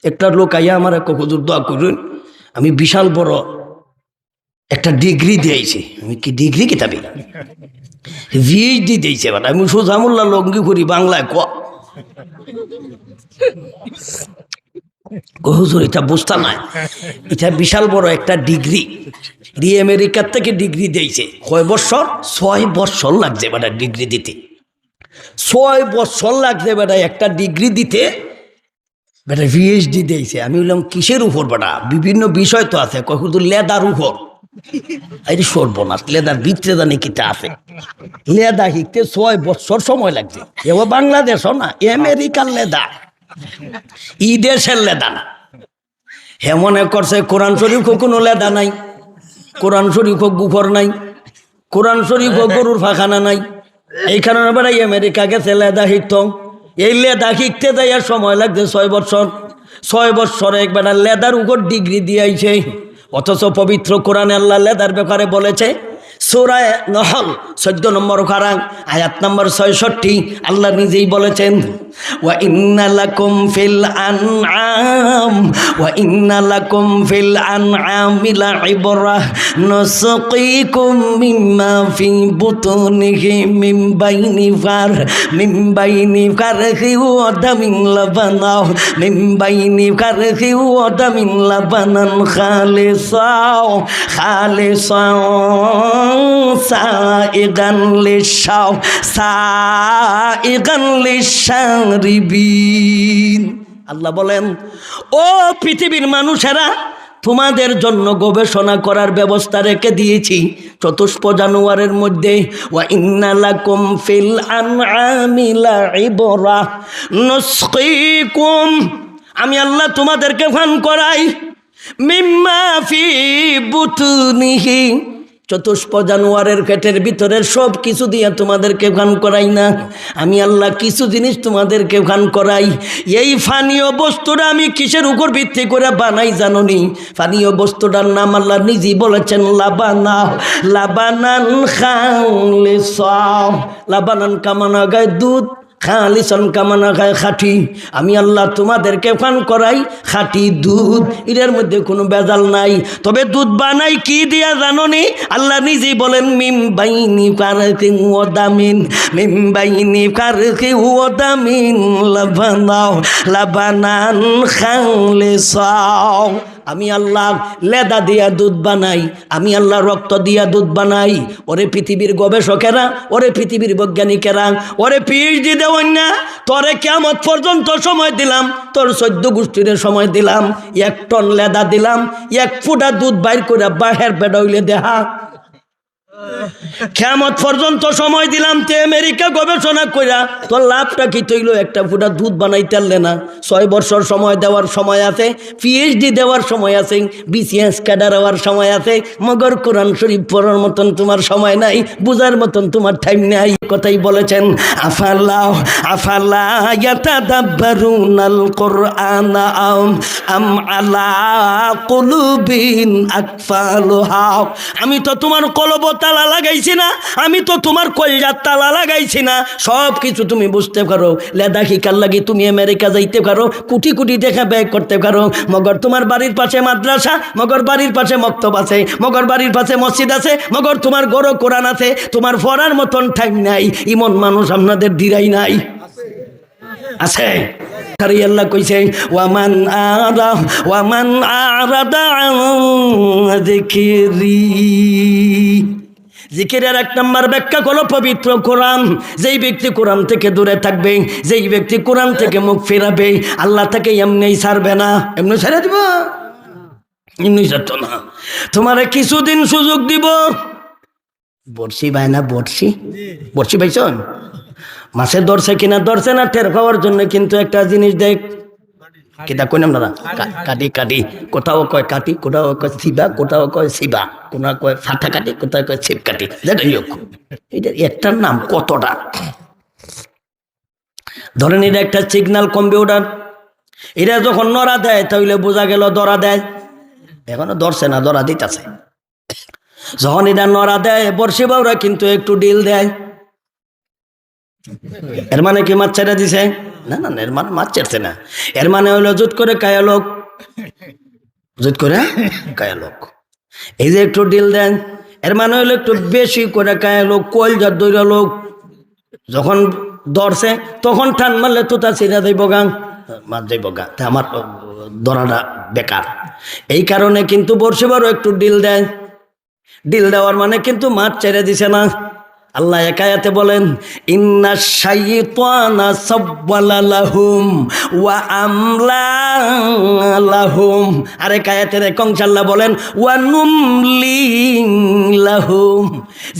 একটা লোক আইয়া আমার এক হুজুর দোয়া করুন, আমি বিশাল বড় একটা ডিগ্রি দিয়েছি। আমি কি ডিগ্রি কিতাবি পিএইচডি দিয়েছে, বাট আমি সোজামুল্লাহ লঙ্গি করি বাংলায় হুজুর এটা বুঝতা নাই, এটা বিশাল বড় একটা ডিগ্রি দিয়ে আমেরিকার থেকে ডিগ্রি দিয়েছে। কয় বছর? 6 বছর লাগছে বেটা ডিগ্রি দিতে। 6 বছর লাগছে বেটা একটা ডিগ্রি দিতে, বেটা পিএইচডি দিয়েছে। আমি বললাম কিসের উপর বেটা? বিভিন্ন বিষয় তো আছে। কয় হুজুর লেদার উপর। এই সর্বনাশ, লেদার ভিতরে জানি কিটা আছে। লেদা শিখতে 6 বছর সময় লাগছে। এবার বাংলাদেশও না, আমেরিকার লেদা, ই দেশের লেদা না। হেমনে করছে কোরআন শরীফ কোনো লেদা নাই, কোরআন শরীফ গুফর নাই, কোরআন শরীফ গরুর ফাখানা নাই। এই কারণে বেড়াই আমেরিকা গেছে লেদা শিখত। এই লেদা শিখতে যাইয়া সময় লাগছে 6 বছর। 6 বছরে এক বেটা লেদার উপর ডিগ্রি দিয়েছে। অথচ পবিত্র কোরআনে আল্লাহ লেদার ব্যাপারে বলেছে, সূরা নহল 14 নম্বর পারা আয়াত নম্বর 66। আল্লাহ নিজেই বলেছেন, ওয়া ইন্না লাকুম ফিল আনআম ওয়া ইন্না লাকুম ফিল আনআমি লাইবরা নুসকিকুম মিম্মা ফি বুতুনিহি মিন বাইনি ফারহি ওয়া দামিন লাবানাও মিন বাইনি ফারহি ওয়া দামিন লাবানান খালিসাও সাইগান লিশারিবিন। আল্লাহ বলেন, ও পৃথিবীর মানুষেরা, তোমাদের জন্য গবেষণা করার ব্যবস্থা রেখে দিয়েছি চতুষ্প জানুয়ারের মধ্যে। ওয়া ইন্না লাকুম ফিল আনআমি লাইবরা নুসকিকুম, আমি আল্লাহ তোমাদেরকে পান করাই মিম্মা ফি বুতুনিহি, চতুষ্প জানুয়ারের পেটের ভিতরের সব কিছু দিয়ে তোমাদেরকে পান করাই না। আমি আল্লাহ কিছু জিনিস তোমাদেরকে পান করাই। এই পানীয় বস্তুটা আমি কিসের উপর ভিত্তি করে বানাই জানো নি? পানীয় বস্তুটার নাম আল্লাহ নিজেই বলেছেন লাবানান খালিসা। লাবানান কামানা গায় দুধ, খালিসান কামানা খায় খাঁটি। আমি আল্লাহ তোমাদেরকে পান করাই খাঁটি দুধ, এর মধ্যে কোনো ভেজাল নাই। তবে দুধ বানাই কি দিয়া জানো নি? আল্লাহ নিজেই বলেন, মিম বাইনি ফারকি ওয়া দামিন, মিম বাইনি ফারকি ওয়া দামিন লাবানান খালিসা। আমি আল্লাহ লেদা দিয়া দুধ বানাই, আমি আল্লাহ রক্ত দিয়া দুধ বানাই। ওরে পৃথিবীর গবেষকেরা, ওরে পৃথিবীর বৈজ্ঞানিকেরা, ওরে পিএইচডি দেওয়ান না, তোরে কিয়ামত পর্যন্ত সময় দিলাম, তোর 14 গোষ্ঠীর সময় দিলাম, 1 টন লেদা দিলাম, 1 ফুটা দুধ বাইর করে বাহের বেডাইলে দেহা। কিয়ামত পর্যন্ত সময় দিলাম, তে আমেরিকা গবেষণা কইরা তোর লাভটা কি তৈল? 1 ফুটা দুধ বানাইতে পারলে না। 6 বছর সময় দেওয়ার সময় আছে, পিএইচডি দেওয়ার সময় আছে, বিসিএস ক্যাডার হওয়ার সময় আছে, মগর কোরআন শরীফ পড়ার মতন তোমার সময় নাই, বুঝার মতন তোমার টাইম নাই। কথাই বলেছেন, আফালা ইয়াতাদাব্বারুনাল কুরআনা আম আলা কুলুবিন আকফালুহা। আমি তো তোমার কলব তালা লাগাইছি না, আমি তো তোমার কলজার তালা লাগাইছি না। সব কিছু তুমি বুঝতে পারো, লেদা শিকার লাগি তুমি আমেরিকা যাইতে পারো, কোটি কোটি টাকা ব্যয় করতে পারো। মগর তোমার বাড়ির পাশে মাদ্রাসা, মগর বাড়ির পাশে মক্তব আছে, মগর বাড়ির পাশে মসজিদ আছে, মগর তোমার গরো কোরআন আছে, তোমার পড়ার মতন টাইম নাই। ইমন মানুষ আপনাদের দিরাই নাই আছে। আল্লাহ কইছে, ওয়ামান আরাদা আন যিকরি। জিকিরের 1 নম্বর ব্যাখ্যা হলো পবিত্র কোরআন। যেই ব্যক্তি কোরআন থেকে দূরে থাকবে, যেই ব্যক্তি কোরআন থেকে মুখ ফেরাবে, আল্লাহ তাকে এমনি ছাড়বে না। এমনি ছেড়ে দিব? এমনি ছাড়তো না। তোমারে কিছুদিন সুযোগ দিব। বর্ষি ভাই না, বর্ষি পাইছ? মাছে ধরছে কিনা ধরছে না টের পাওয়ার জন্য কিন্তু একটা জিনিস দেখ, কিটা কই নাম দাদা, কাটি। কোথাও কয় কাটি, কোথাও কয় শিবা, কোথাও কয় শিবা, কোথাও কয় ফাটা কাটি, কোথাও কয় ছিপ কাটি। এটা একটার নাম কতটা। ধরেন এটা একটা সিগন্যাল কম্পিউটার, এটা যখন নড়া দেয় তাহলে বোঝা গেল ধরা দেয়। এখনো ধরছে না, ধরা দিতেছে। যখন এটা নড়া দেয়, বর্ষি বাউরা কিন্তু একটু ডিল দেয়। এর মানে কি মাছ ছেড়ে দিছে? না না না, এর মানে মাছ চেরছে না, এর মানে হলো জুত করে কায়া লোক, জুত করে কায়া লোক। এই যে একটু ডিল দেন, এর মানে হলো একটু বেশি করে কায়া লোক, কলজার দৈরা লোক। যখন ধরছে তখন টান মারলে তোতা ছিঁড়া যাইব গাং, মাছ যাইব গা, তা আমার ধরাটা বেকার। এই কারণে কিন্তু বর্ষে বারও একটু ডিল দেয়। ডিল দেওয়ার মানে কিন্তু মাছ ছেড়ে দিছে না। আল্লাহ একায়াতে বলেন ইন্না শাইতানা সাব্বালা লাহুম ওয়া আমলা লাহুম, আর একায়াতের একংশ আল্লাহ বলেন ওয়া নুমলি লাহুম।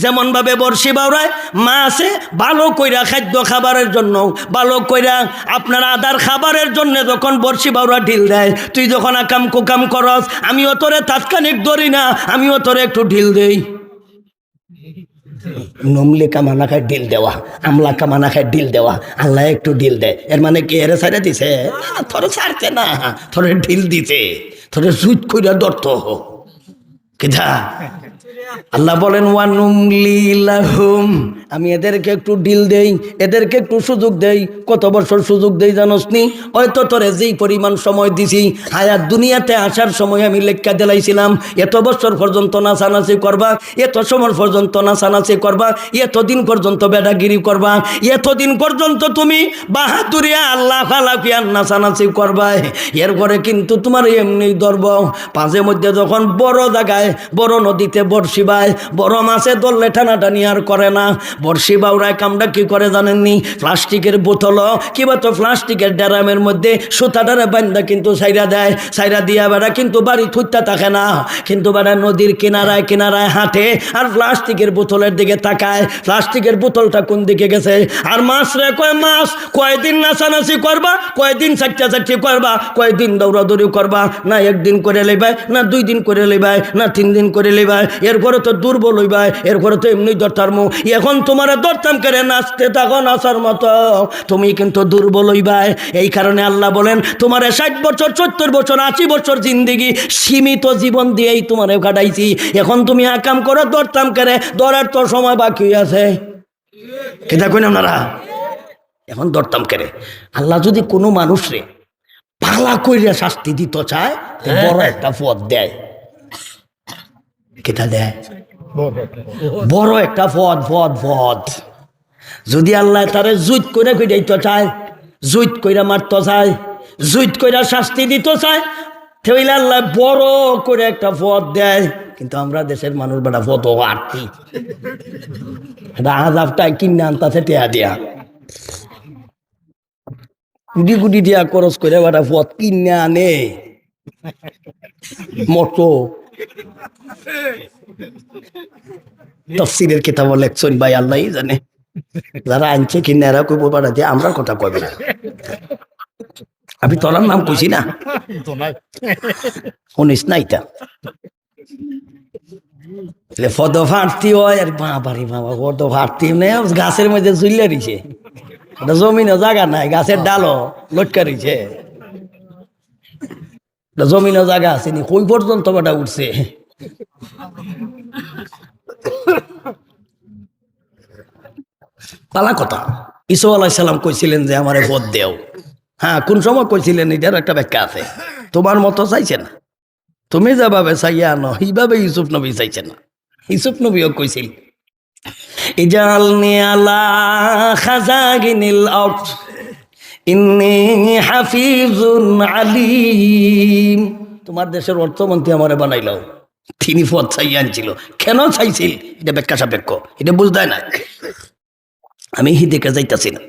যেমন ভাবে বর্ষি বাউরায় মাছে ভালো কইরা খাদ্য খাবারের জন্য, ভালো কইরা আপনার আদার খাবারের জন্য যখন বর্ষি বাউরা ঢিল দেয়, তুই যখন আকাম কুকাম করস, আমিও তোরে তাৎক্ষণিক ধরি না, আমিও তোরে একটু ঢিল দেই। নমলে কামানা খায় ডিল দেওয়া, আমলা কামানা খায় ডিল দেওয়া, আল্লাহ একটু ডিল দেয়। এর মানে কি এরে ছাড়ে দিছে? থরে ছাড়ছে না, থরে ঢিল দিতে, থরে সুইট কইরা দর্ত কেধা। আল্লাহ বলেন ওয়া নুমলি লাহুম, আমি এদেরকে একটু ডিল দেই, এদেরকে একটু সুযোগ দেই। কত বছর সুযোগ দেই জানোস নি? হয়তো তোরে যেই পরিমাণ সময় দিছি, হায়াত দুনিয়াতে আসার সময় আমি লেখা দিলাইছিলাম এত বছর পর্যন্ত নাচানাচি করবা, এত সময় পর্যন্ত নাচানাচি করবা, এতদিন পর্যন্ত বেড়াগিরি করবা, এতদিন পর্যন্ত তুমি বাহাদুরিয়া আল্লাহ ফালাফিয়ার নাচানাচি করবা। এরপরে কিন্তু তোমার এমনি ধরব। মাঝে মধ্যে যখন বড় জায়গায় বড় নদীতে বড়শি বায়, বড় মাছে ধরলে টানাটানি আর করে না। বর্ষি বাউরায় কামটা কি করে জানেননি? প্লাস্টিকের বোতল কিংবা তো প্লাস্টিকের ড্রামের মধ্যে সুতাটারে বান্ধা কিন্তু সাইরা দেয়, সাইরা দিয়া বেড়া কিন্তু বাড়ি থুইতে থাকে না, কিন্তু বেড়া নদীর কিনারায় কিনারায় হাঁটে আর প্লাস্টিকের বোতলের দিকে তাকায়, প্লাস্টিকের বোতলটা কোন দিকে গেছে। আর মাছ রে কয় মাছ, কয়দিন নাচানাচি করবা, কয়দিন চাচ্চি করবা, কয়দিন দৌড়াদৌড়ি করবা, না একদিন করে লইবাই, না 2 দিন করে লইবাই, না 3 দিন করে লইবাই, এরপরে তো দুর্বল হইবাই, এরপরে তো এমনি ধরতারমু। এখন তোমার ধরতাম করে নাচতে থাকো নাচার মতো, তুমি কিন্তু দুর্বল হইবাই। এই কারণে আল্লাহ বলেন তোমার 60 বছর 70 বছর 80 বছর জিন্দিগি সীমিত জীবন দিয়েই তোমারে কাটাইছি। এখন তুমি আকাম করো, ধরতাম করে, ধরার তো সময় বাকি আছে। কে দেখুন আপনারা, এখন ধরতাম করে। আল্লাহ যদি কোনো মানুষরে পালা কইরা শাস্তি দিত চায়, বড় একটা পথ দেয়। কেটা দেয়? বড় একটা পথ পথ পথ। যদি আল্লাহ তারে জুইত করে কইরাইতে চায়, জুইত কইরা মারতে চায়, জুইত কইরা শাস্তি দিতে চায়, তাহলে আল্লাহ বড় করে একটা পথ দেয়। কিন্তু আমরা দেশের মানুষ বেটা পথ আটটি আজাবটা কিনে আনতাছে টেয়া দিয়া, কুটি কুটি দিয়া খরচ করে বেটা পথ কিনে আনে মতো। তফসিরের কিতাব লেখছেন ভাই আল্লাহই জানে, যারা আনছে কিনে এরা কইব পারা দিয়ে আমরা কথা কবে না। আমি তোর নাম কইছি না, শুনিস না এটা পদ ফার্তি হয়। আর বাবারি বাবা পদ ফার্তি নেই, গাছের মধ্যে ঝুলিয়ে দিছে, জমিনও জায়গা নাই, গাছের ডালও লটকা রয়েছে, জমিনও জায়গা আছে নি, কই পর্যন্ত বেটা উঠছে। পালা কথা। ঈসা আলাইহিস সালাম কইছিলেন যে আমারে পদ দেও। হ্যাঁ, কোন সময় কইছিলেন এটার একটা ব্যাখ্যা আছে। তোমার মতো চাইছে না, তুমি যেভাবে চাইয়া আনো এইভাবে ইউসুফ নবী চাইছে না। ইউসুফ নবীও কইছিল ইজালনি আলা খাজাগিনিল আরদ ইন্নী হাফিজুন আলিম। তোমার দেশের অর্থমন্ত্রী আমারে বানাইলাও, তিনি পদ চাইয়া আনছিল। কেন চাইছিল এটা ব্যাখ্যা সাপেক্ষ, এটা বুঝতে না। আমি হিদিকে যাইতাছি না।